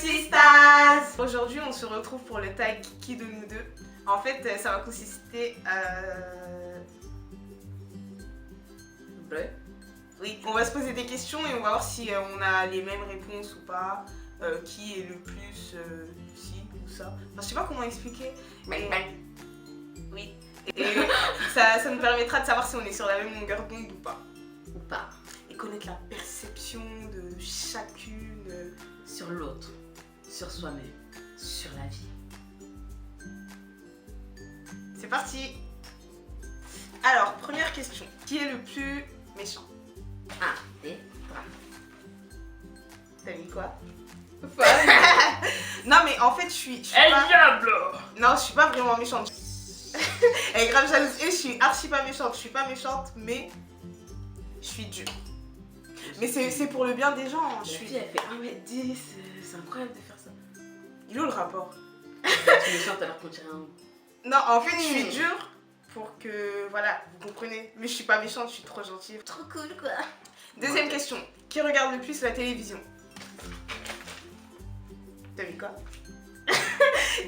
Sistas! Aujourd'hui, on se retrouve pour le tag qui de nous deux. En fait, ça va consister à... Oui, on va se poser des questions et on va voir si on a les mêmes réponses ou pas. Qui est le plus ci ou ça. Enfin, je sais pas comment expliquer. Mais... Oui. Et ça nous permettra de savoir si on est sur la même longueur d'onde ou pas. Ou pas. Et connaître la perception de chacune. Sur l'autre, sur soi-même, sur la vie. C'est parti. Alors, première question. Qui est le plus méchant? Ah, et T'as mis quoi? Non mais en fait je suis pas... diable. Non, je suis pas vraiment méchante. Elle est grave jalouse et je suis archi pas méchante. Je suis pas méchante mais je suis dure. Mais c'est pour le bien des gens. La fille elle fait 1m10, c'est incroyable de faire ça. Il est où le rapport? Tu es méchante alors qu'on dirait un... Non, en fait je suis dure pour que, voilà, vous comprenez. Mais je suis pas méchante, je suis trop gentille. Trop cool quoi. Deuxième question. Qui regarde le plus la télévision? T'as vu quoi?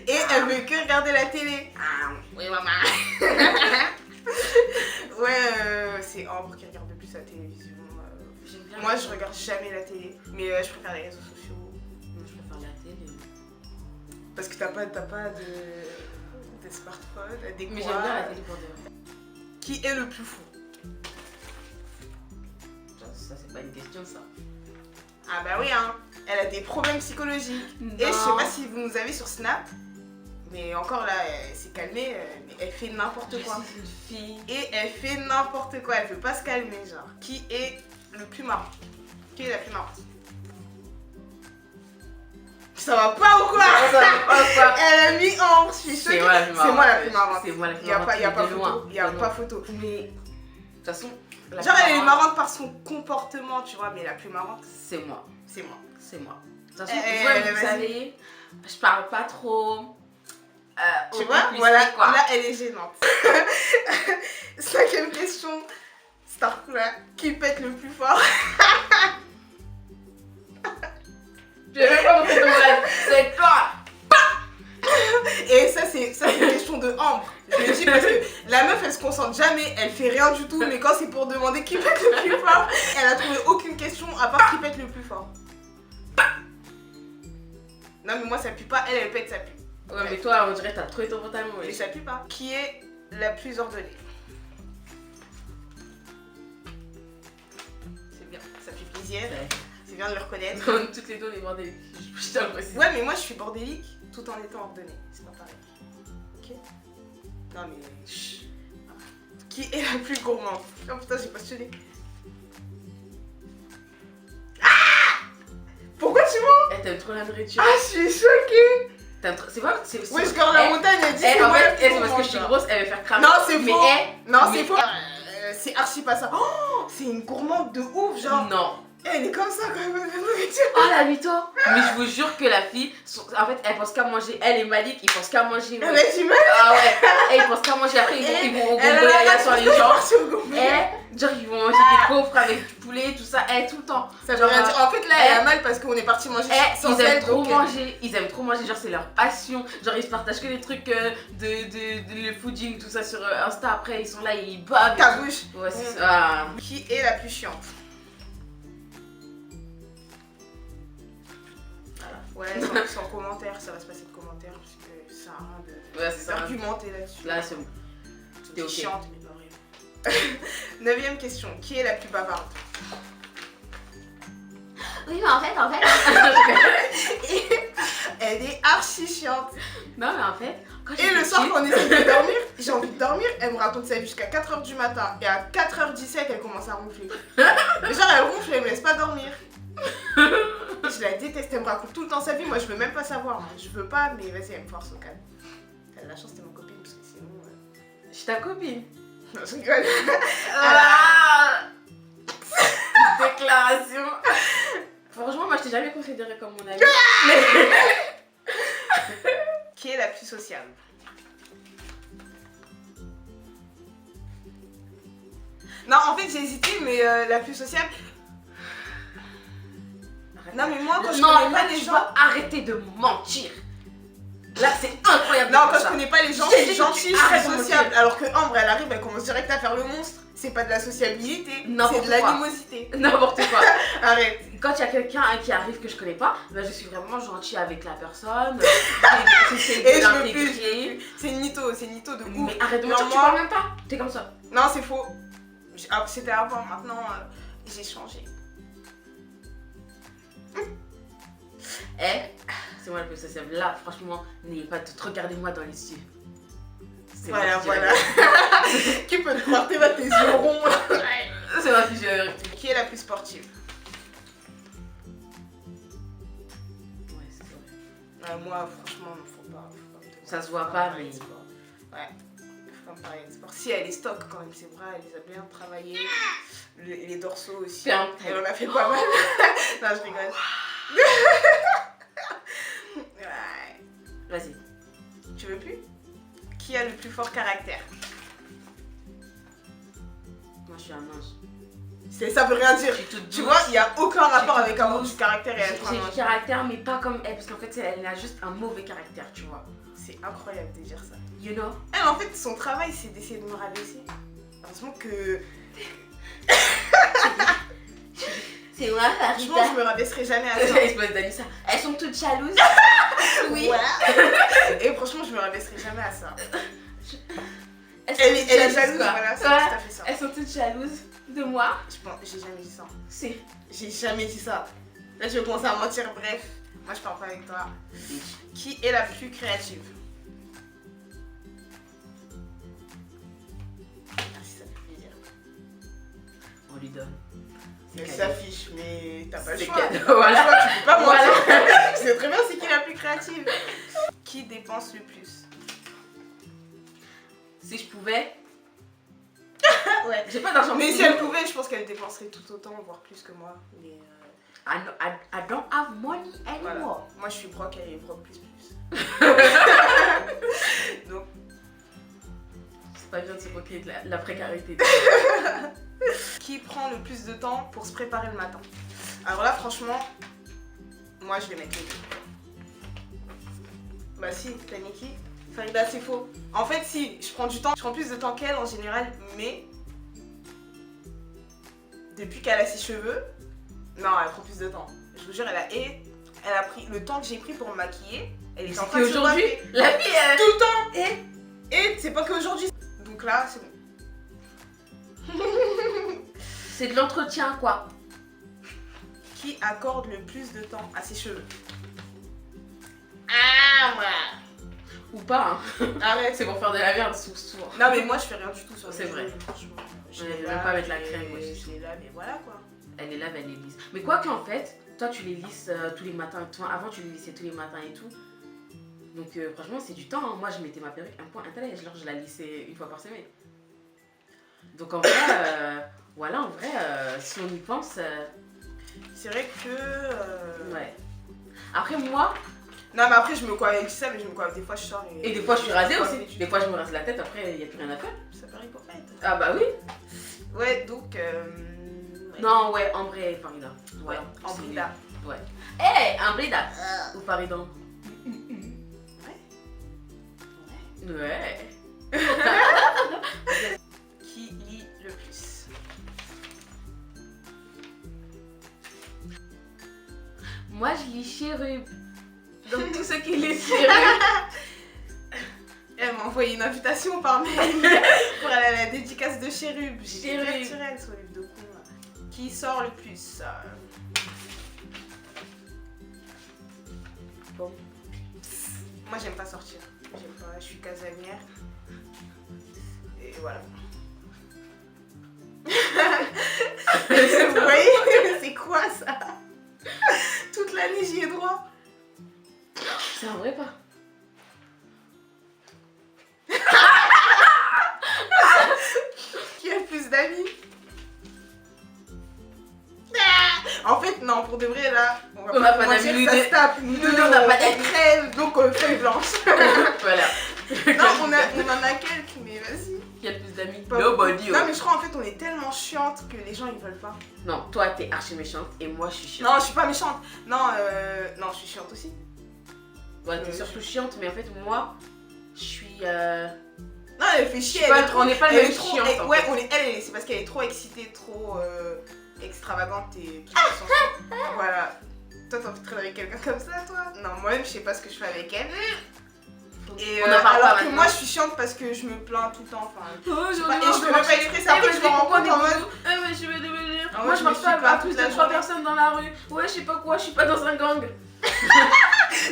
Et elle veut que regarder la télé. Ah, oui maman. Ouais, c'est Ambre qui regarde le plus la télévision. Moi je regarde jamais la télé, mais je préfère les réseaux sociaux. Moi je préfère la télé. Parce que t'as pas de smartphone, des Mais quoi. j'aime bien la télé pour de vrai. Qui est le plus fou? Ça c'est pas une question ça. Ah bah oui hein, elle a des problèmes psychologiques. Non. Et je sais pas si vous nous avez sur Snap, mais encore là, elle s'est calmée, mais elle fait n'importe quoi. Je suis une fille. Et elle fait n'importe quoi, elle veut pas se calmer genre. Qui est le plus marrant? Qui est la plus marrante? Ça va pas ou quoi? Ça va pas. Elle a mis Ambre, je suis choquée. C'est moi la plus marrante. C'est moi la plus marrante. C'est moi la plus Y a marrante. pas, y a pas De photo. loin, Y a de pas loin. photo. Mais de toute façon, la Genre plus elle est marrante, marrante par son comportement, tu vois, mais la plus marrante, c'est moi. c'est moi. C'est moi. De toute façon, vous vas-y. savez, je parle pas trop. Tu au vois, complice, voilà, quoi. là elle est gênante. Cinquième question, Starkula, qui pète le plus fort? Je vais même pas montrer de moi. C'est toi. Et ça c'est une question de Ambre. Je le dis parce que la meuf elle se concentre jamais, elle fait rien du tout, mais quand c'est pour demander qui pète le plus fort, elle a trouvé aucune question à part qui pète le plus fort. Non mais moi ça pue pas, elle pète, ça pue. Ouais, mais toi, on dirait que t'as trouvé ton pantalon. Mais ça pue pas. Qui est la plus ordonnée? C'est bien, ça fait plaisir. C'est bien de le reconnaître. Toutes les deux, les bordéliques. Je t'en précise. Ouais, mais moi je suis bordélique tout en étant ordonnée. C'est pas pareil. Ok? Non, mais. Chut. Qui est la plus gourmande? Oh putain, j'ai postulé. Ah! Pourquoi tu mens? Eh, t'aimes trop la nourriture. Ah, je suis choquée! C'est pas. Ouais, je garde la montagne, elle dit c'est En moi la fait, plus c'est parce que je suis gourmande, grosse, elle va faire cramer. Non, c'est mais faux. Non, c'est mais faux. C'est archi pas ça. Oh, c'est une gourmande de ouf, genre. Non. Elle est comme ça quand elle veut de la nourriture. Oh la mytho. Mais je vous jure que la fille, en fait, elle pense qu'à manger. Elle et Malik, ils pensent qu'à manger. Elle a du mal. Ah ouais. Et ils pensent qu'à manger. Après, ils vont au Gombolaya sur les gens. Et genre, ils vont manger des gaufres avec du poulet, tout ça. Et tout le temps. Ça veut Genre, rien dire. En fait, là, elle a mal parce qu'on est parti manger sans ils aiment elle, trop donc, manger, ils aiment trop manger, genre c'est leur passion, genre ils se partagent que des trucs de le fooding, tout ça sur Insta, après ils sont là, ils bavent. Ta bouche. Ouais, c'est ça. Qui est la plus chiante? Ouais, sans commentaire, ça va se passer de commentaires parce que ça sert à rien Ouais, c'est ça. d'argumenter là-dessus. Là c'est bon. T'es ok. chiante, mais pas vrai. Neuvième question, qui est la plus bavarde? Oui, mais en fait. Elle est archi chiante. Non, mais en fait. Quand Et le soir, quand on essaie de dormir, j'ai envie de dormir, elle me raconte sa vie jusqu'à 4h du matin. Et à 4h17, elle commence à ronfler. Genre, elle ronfle, elle me laisse pas dormir. Je la déteste, elle me raconte tout le temps sa vie. Moi, je veux même pas savoir. Moi. Je veux pas, mais vas-y, elle me force au calme. Elle a la chance, t'es ma copine, parce que sinon. Je suis ta copine. Non, je rigole. Ah Déclaration. Franchement, moi je t'ai jamais considéré comme mon ami. Qui est la plus sociable? Non, en fait, j'ai hésité, mais la plus sociable. Non, mais moi, quand je Non, connais là, pas les tu gens. vas arrêter de mentir. Là, c'est incroyable. Non, de quand faire je ça. connais pas les gens, Je t'ai je dit suis que gentille, tu je arrêtes suis de sociable. mentir. Alors que Ambre, elle arrive, elle commence direct à faire le monstre. C'est pas de la sociabilité, c'est N'importe de quoi. l'animosité. N'importe quoi. Arrête. Quand il y a quelqu'un qui arrive que je connais pas, ben, je suis vraiment gentille avec la personne. J'essaie Et de je veux plus, l'intégrer. c'est une mytho de ouf. Mais arrête de Non, mentir, tu moi- parles même pas. T'es comme ça. Non, c'est faux. C'était avant, maintenant j'ai changé. Eh, c'est moi le plus sociable. Là, franchement, n'ayez pas de regardez-moi dans les yeux. C'est Voilà, moi qui dis la voilà. Qui peut te croire, t'es tes yeux ronds là. vérité. C'est moi qui dis la vérité. Qui est la plus sportive? Ouais, c'est vrai. Moi, franchement, faut pas Ça se voit pas, mais. sport. Ouais, faut pas me parler de sport. Si, elle est stock quand même, ses bras, elle les a bien travaillés. Les dorsaux aussi. Bien. Elle en a fait pas mal. Non, je rigole. Ouais. Vas-y. Tu veux plus? Qui a le plus fort caractère? Moi, je suis un ange. Ça veut rien dire. Je suis toute Tu douce. vois, il n'y a aucun rapport toute avec avoir douce. du caractère et J'ai être un du ange. caractère, mais pas comme elle, parce qu'en fait, elle a juste un mauvais caractère, tu vois. C'est incroyable de dire ça. You know? Elle, en fait, son travail, c'est d'essayer de me rabaisser. Heureusement que. C'est moi, Franchement, je me rabaisserai jamais à ça. Espèce d'Anissa. Elles sont toutes jalouses. Oui. Voilà. Et franchement, je me rabaisserai jamais à ça. Elles sont Elle toutes est jalouses, jalouse, quoi. voilà, c'est Ouais. tout à fait ça. Elles sont toutes jalouses de moi. J'ai jamais dit ça. C'est. J'ai jamais dit ça. Là, je vais commencer à mentir. Bref, moi, je parle pas avec toi. Qui est la plus créative? Merci, ça fait plaisir. On lui donne. C'est Elle cadeau. s'affiche, mais t'as pas le C'est choix. cadeau, T'as pas voilà. le choix, tu peux pas Voilà. mentir. Tu sais très bien c'est qui la plus créative. Qui dépense le plus? Si je pouvais. Ouais. J'ai pas d'argent. Mais si elle pouvait, je pense qu'elle dépenserait tout autant, voire plus que moi. Mais I don't have money voilà. anymore. Moi, je suis broke, elle est broke plus. Donc, C'est pas bien de se moquer de la précarité. qui prend le plus de temps pour se préparer le matin? Alors là, franchement, moi, je vais mettre les deux. Bah si, t'as Niki. Farida, c'est faux. En fait, si, je prends du temps, je prends plus de temps qu'elle en général, mais depuis qu'elle a ses cheveux, non, elle prend plus de temps. Je vous jure, elle a pris le temps que j'ai pris pour me maquiller. Elle est en train de se aujourd'hui, coiffer. la vie, Tout le temps. Et c'est pas qu'aujourd'hui. Donc là, c'est bon. c'est de l'entretien, quoi. Qui accorde le plus de temps à ses cheveux? Ah, moi. Ou pas, hein. Arrête. C'est pour faire de la merde souvent. Non, mais moi, je fais rien du tout sur C'est mes vrai. cheveux, franchement. Je Ouais, les je vais lave, pas mettre la je crème, les- moi, c'est Je les lave et voilà quoi. Elle est là, elle les lisse. Mais quoi qu'en fait, toi tu les lisses tous les matins. Toi, avant tu les lissais tous les matins et tout. Donc franchement c'est du temps. Hein. Moi je mettais ma perruque un point un genre je la lissais une fois par semaine. Donc en vrai, voilà en vrai, si on y pense, C'est vrai que. ouais. Après moi, Non, mais après, je me coiffe avec ça, mais je me coiffe des fois, je sors et des fois je suis rasée coiffe, aussi. Des fois je me rase la tête, après il n'y a plus rien à faire. Ça paraît pas fait. Ah bah oui. Ouais, donc. Ouais. Non ouais, en vrai, Farida. Ouais, en c'est brida. mieux. Ouais. Hé, un brida. Ou Farida. Ouais. Qui lit le plus? Moi je lis Chérub. Donc tous ceux qui lisent Chérub. Elle m'a envoyé une invitation par mail pour aller à la dédicace de Chérub. J'ai Chérub. été sur elle, sur le livre de con. Là. Qui sort le plus? Bon. Moi, j'aime pas sortir. J'aime pas, je suis casanière. Et voilà. Vous voyez? C'est quoi ça? Toute l'année, j'y ai droit. C'est un vrai pas. Qui a le plus d'amis? En fait, non, pour de vrai, là, On n'a pas mentir, d'amis, ça nous se tape. Nous deux, on n'a pas on d'amis. crève, donc feuille blanche. Voilà. Non, on en a quelques, mais vas-y. Qui a le plus d'amis? Pas Nobody. Non, mais je crois en fait, on est tellement chiante que les gens ils veulent pas. Non, toi t'es archi méchante et moi je suis chiante. Non, je suis pas méchante. Non, non, je suis chiante aussi. Ouais, t'es surtout chiante, mais en fait, moi, je suis. Non, elle fait chier. On n'est pas le même chiante. En Ouais, fait. c'est parce qu'elle est trop excitée, trop extravagante et tout dans son sens. Voilà. Toi, t'as envie de traîner avec quelqu'un comme ça, toi? Non, moi-même, je sais pas ce que je fais avec elle. Et On en parle pas alors que maintenant. moi, je suis chiante parce que je me plains tout le temps. Enfin, Oh, et je peux même pas exprimer ça. Après, je me rends compte en mode. mais je vais devenir. Ah ouais, Moi, je je me marche suis pas plaint à plus toute de la 3 journée. personnes dans la rue. Ouais, je sais pas quoi, je suis pas dans un gang.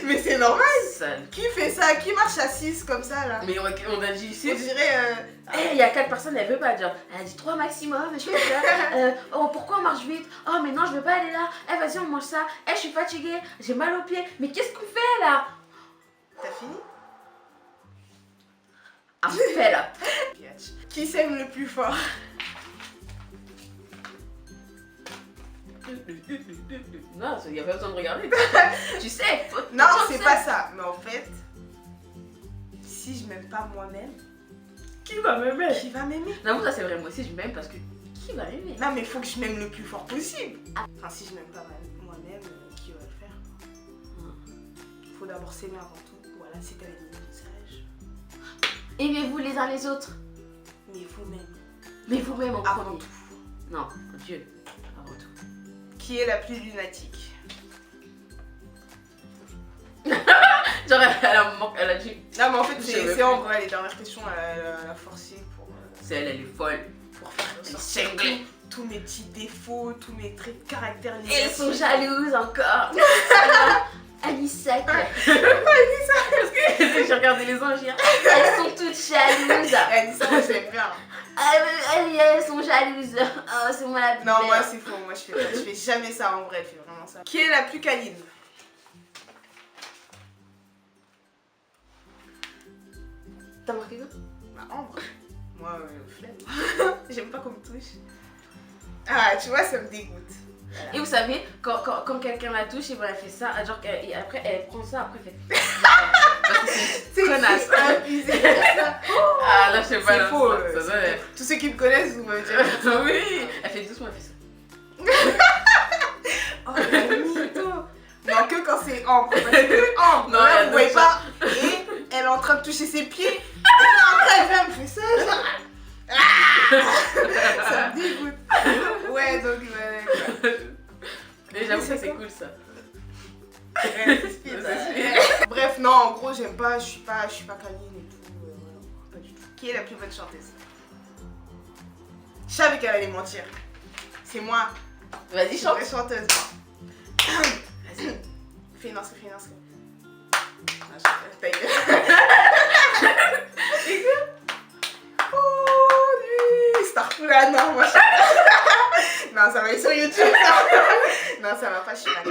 Mais c'est normal. Sale. Qui fait ça? Qui marche à 6 comme ça là? Mais on a dit ici. On dirait. Il y a 4 personnes, elle veut pas dire. Elle a dit 3 maximum, je sais pas ça. Oh, pourquoi on marche vite? Oh, mais non, je veux pas aller là. Eh, vas-y, on mange ça. Eh, je suis fatiguée, j'ai mal aux pieds. Mais qu'est-ce qu'on fait là? T'as fini? Un fait là. Qui s'aime le plus fort? Non, il n'y a pas besoin de regarder. Tu sais. Non, c'est pas ça. Mais en fait, si je m'aime pas moi-même, Qui va m'aimer? qui va m'aimer? Non, ça c'est vrai, moi aussi je m'aime parce que qui va m'aimer? Non, mais il faut que je m'aime le plus fort possible. Enfin, si je m'aime pas moi-même, qui va le faire? Il faut d'abord s'aimer avant tout. Voilà, c'était la ligne de message. Aimez-vous les uns les autres. Mais vous-même, Mais vous-même en avant premier. tout. Non, Dieu, avant tout. Qui est la plus lunatique? Genre, elle a dit. Non, mais en fait, Je sais même c'est en plus. vrai les dernières questions, elle a forcé C'est elle est folle. pour faire Elle est ressortir cinglée. tous mes petits défauts, tous mes traits de caractère. Elles sont jalouses encore. Anissac. Parce que j'ai regardé les anges hier. Elles sont toutes jalouses. Elle dit ça, moi j'aime bien. Elles sont jalouses. Oh, c'est moi la plus Non, belle. moi c'est faux, moi je fais jamais ça en vrai, elle fait vraiment ça. Qui est la plus câline? T'as marqué quoi? Bah, Ambre. Moi, flemme. J'aime pas qu'on me touche. Ah, tu vois, ça me dégoûte. Voilà. Et vous savez, quand quelqu'un la touche, et ben, elle fait ça, genre, et après elle prend ça, après elle fait. Parce que c'est une connasse. abusé comme ça. Ah là, je sais pas, C'est là, faux. ça C'est doit être. faux. Tous ceux qui me connaissent, vous me direz. Oui, elle fait doucement, elle fait ça. Oh, la mytho. Non, que quand c'est Ambre. Parce que Ambre, Non, là, elle vous voyez touche pas. Et elle est en train de toucher ses pieds. Et là, après, elle vient, elle me fait ça. Genre. Ah, ça me dégoûte. Ouais, donc, ouais. Et j'avoue que c'est cool ça. Ouais, c'est speed, ça. Bref, non, en gros, j'aime pas, je suis pas câline et tout. Voilà, pas du tout. Qui est la plus bonne chanteuse? Je savais qu'elle allait mentir. C'est moi. Vas-y, Je suis chante. vraie chanteuse, moi. Vas-y. Fais une inscrit, fais une inscrit. Ta gueule. Oh, lui, Starfula, non, moi je... Non, ça va être sur YouTube, ça. Non, ça va pas, je suis là.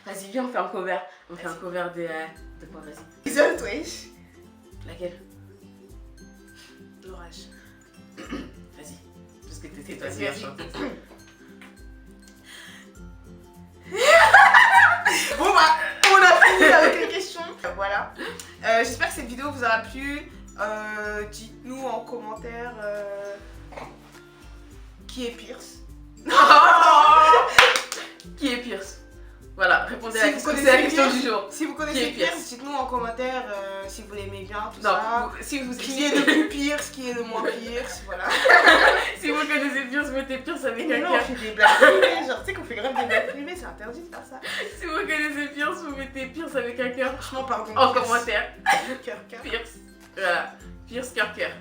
Vas-y, viens, on fait un cover. On fait un cover de quoi, vas-y. Isole, wesh. Laquelle? L'orage. Vas-y. Parce que t'étais toi, Vas-y, meilleure vas-y. chanteuse. Bon bah, on a fini avec les questions. Voilà. J'espère que cette vidéo vous aura plu. Dites-nous en commentaire qui est Pierce. Qui est Pierce? Voilà, répondez Si à la vous question. connaissez C'est la question Pierce, du jour. Si vous Qui connaissez est Pierce? Pierce, dites-nous en commentaire si vous l'aimez bien, tout Non, ça. si vous Qui est le plus Pierce, qui est le moins Pierce, voilà. si vous connaissez Pierce, mettez Pierce avec Mais un non, on cœur. fait des blagues privées, genre tu sais qu'on fait grave des blagues privées, c'est interdit de faire ça. Si vous connaissez Pierce, vous mettez Pierce avec un cœur Franchement, pardon. en Pierce. commentaire. Cœur, cœur. De Pierce. Voilà. Pierce, cœur, cœur.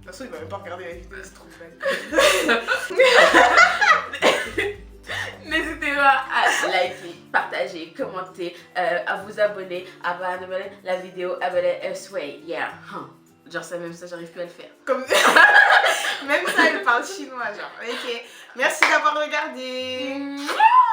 toute façon, il va même pas regarder la vidéo, c'est trop belle. N'hésitez pas à liker, partager, commenter, à vous abonner, à abonner la vidéo, abonner Sway, yeah. Genre ça, même ça, j'arrive plus à le faire. Comme... Même ça, elle parle chinois, genre. Ok. Merci d'avoir regardé. Mouah.